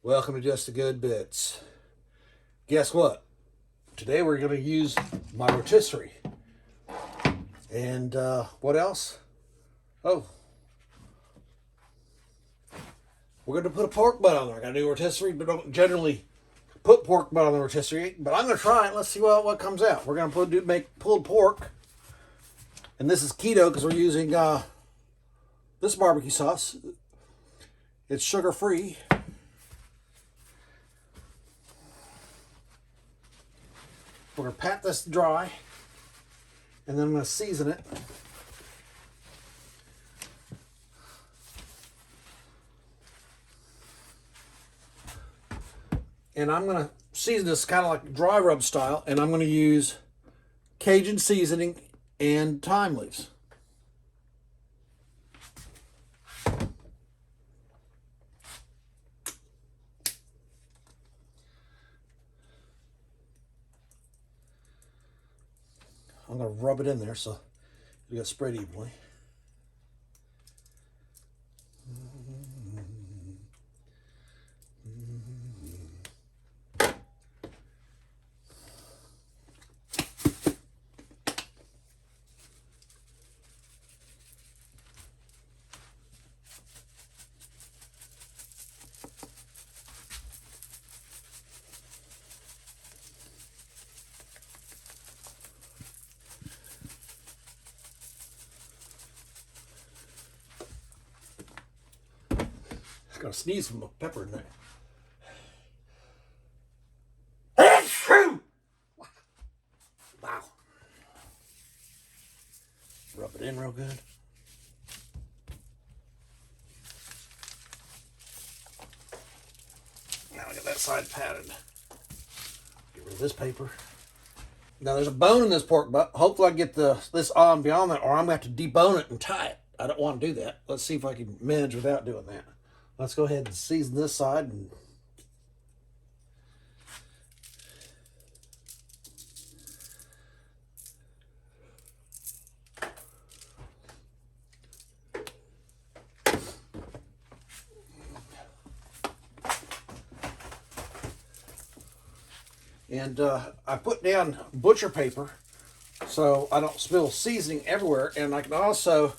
Welcome to Just the Good Bits. Guess what? Today we're going to use my rotisserie. And what else? Oh, we're going to put a pork butt on there. I got to do rotisserie, but don't generally put pork butt on the rotisserie. But I'm going to try it. Let's see what comes out. We're going to make pulled pork. And this is keto because we're using this barbecue sauce. It's sugar-free. We're going to pat this dry, and then I'm going to season it. And I'm going to season this kind of like dry rub style, and I'm going to use Cajun seasoning and thyme leaves. I'm going to rub it in there so it gets spread evenly. I'm going to sneeze from the pepper in there. Wow. Rub it in real good. Now I got that side patted. Get rid of this paper. Now there's a bone in this pork butt. Hopefully I get this on beyond that, or I'm going to have to debone it and tie it. I don't want to do that. Let's see if I can manage without doing that. Let's go ahead and season this side. And I put down butcher paper so I don't spill seasoning everywhere. And I can also,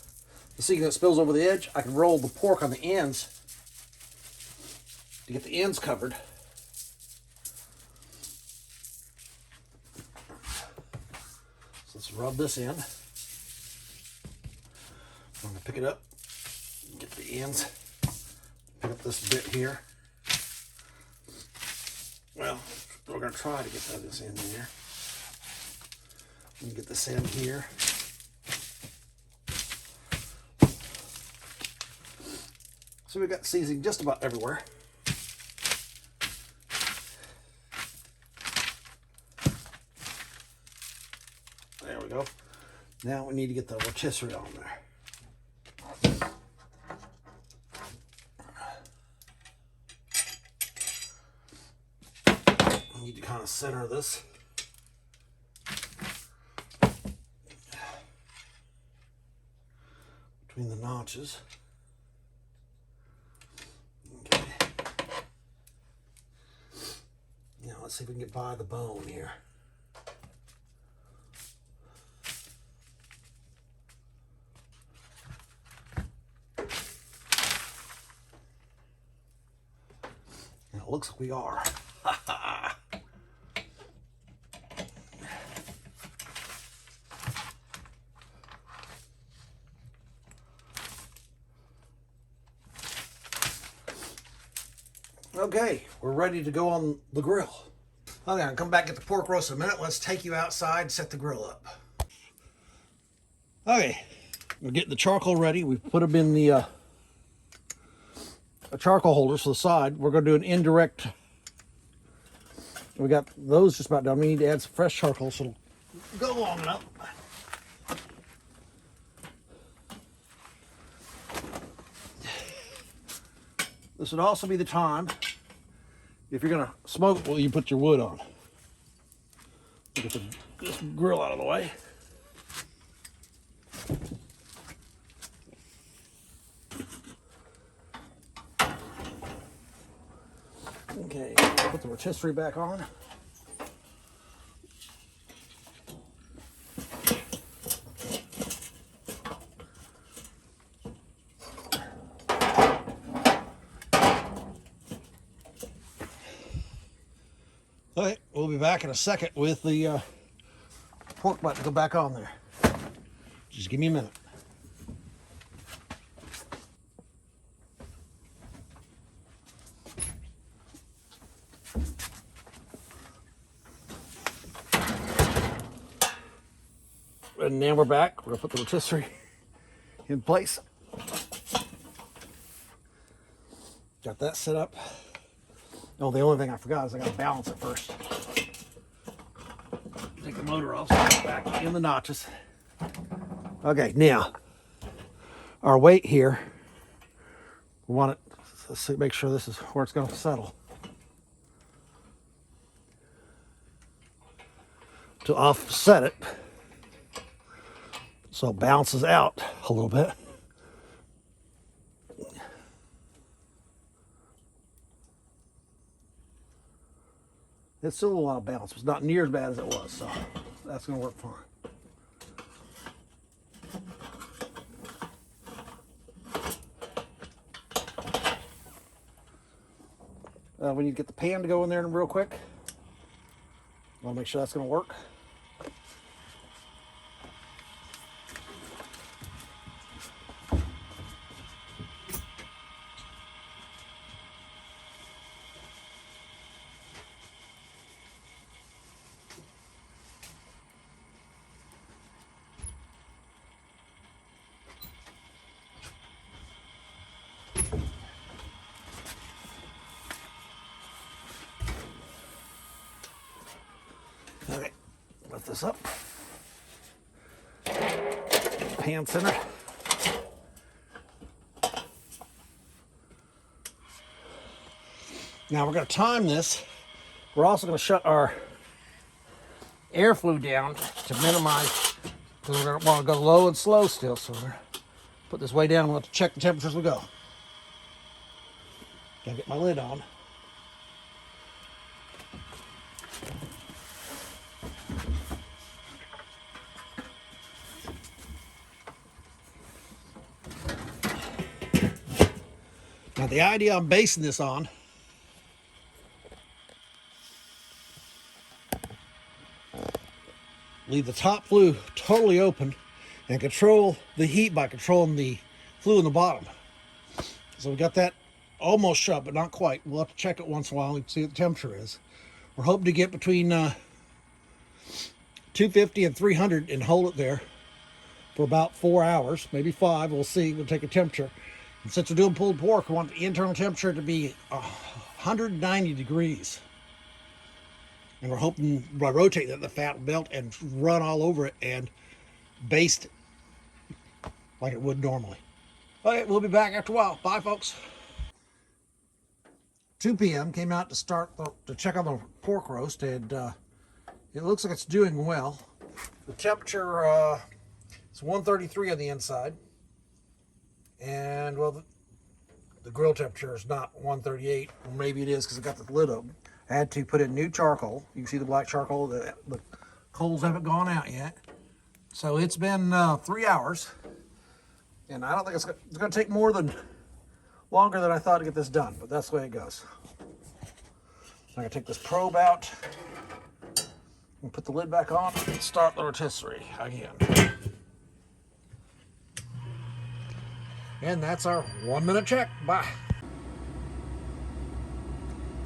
the seasoning that spills over the edge, I can roll the pork on the ends to get the ends covered. So let's rub this in. I'm going to pick it up, get the ends, pick up this bit here. Well, we're going to try to get this in there. Get this in here. So we've got seasoning just about everywhere. There we go. Now we need to get the rotisserie on there. I need to kind of center this. Between the notches. Okay. Now let's see if we can get by the bone here. Now it looks like we are. Okay, we're ready to go on the grill. Okay, I'll come back at the pork roast in a minute. Let's take you outside, set the grill up. Okay, we're getting the charcoal ready. We've put them in the charcoal holders for the side. We're going to do an indirect. We got those just about done. We need to add some fresh charcoal so it'll go long enough. This would also be the time, if you're gonna smoke, well, you put your wood on. Get this grill out of the way. Okay, put the rotisserie back on. All right, we'll be back in a second with the pork butt to go back on there. Just give me a minute. And now we're back. We're gonna put the rotisserie in place. Got that set up. Oh, the only thing I forgot is I gotta balance it first. Take the motor off, so it's back in the notches. Okay, now our weight here, we want it, let's see, make sure this is where it's gonna settle. To offset it, so it bounces out a little bit. It's still a lot of bounce. It's not near as bad as it was, so that's gonna work fine. We need to get the pan to go in there real quick. I'll make sure that's gonna work. Okay, lift this up. Pan center. Now we're going to time this. We're also going to shut our airflow down to minimize, because we're going to want to go low and slow still. So we're going to put this way down and we'll have to check the temperature as we go. Gotta get my lid on. Now the idea I'm basing this on leave the top flue totally open and control the heat by controlling the flue in the bottom. So we got that almost shut, but not quite. We'll have to check it once in a while and see what the temperature is. We're hoping to get between 250 and 300 and hold it there for about 4 hours, maybe 5. We'll see. We'll take a temperature. And since we're doing pulled pork, we want the internal temperature to be 190 degrees. And we're hoping by rotating that the fat will melt and run all over it and baste it like it would normally. Okay, we'll be back after a while. Bye, folks. 2 p.m. came out to check on the pork roast, and it looks like it's doing well. The temperature is 133 on the inside, and well, the grill temperature is not 138. Well, maybe it is because I got the lid open. I had to put in new charcoal. You can see the black charcoal. The coals haven't gone out yet. So it's been 3 hours, and I don't think it's going to take longer than I thought to get this done, but that's the way it goes. I'm going to take this probe out and put the lid back on and start the rotisserie again. And that's our 1 minute check. Bye.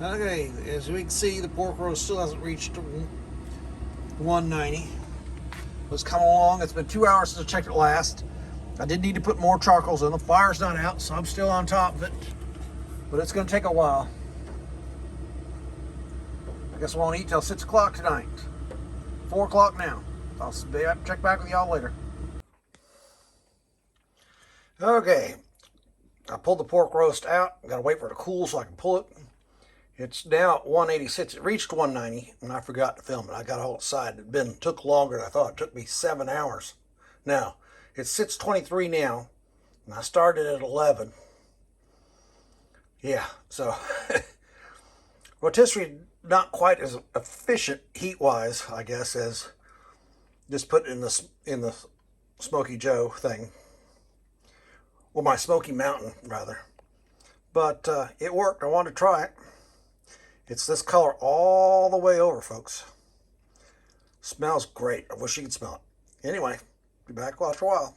Okay, as we can see, the pork roast still hasn't reached 190. It's coming along. It's been 2 hours since I checked it last. I did need to put more charcoals in. The fire's not out, so I'm still on top of it. But it's going to take a while. I guess I won't eat till 6 o'clock tonight. 4 o'clock now. I'll check back with y'all later. Okay, I pulled the pork roast out. I've got to wait for it to cool so I can pull it. It's now at 186. It reached 190, and I forgot to film it. I got all excited. It took longer than I thought. It took me 7 hours. Now, it's 6:23 now, and I started at 11. Yeah, so Rotisserie not quite as efficient heat-wise, I guess, as just putting it in the Smoky Joe thing, or my Smoky Mountain rather. But it worked. I wanted to try it. It's this color all the way over, folks. Smells great. I wish you could smell it. Anyway, be back after a while.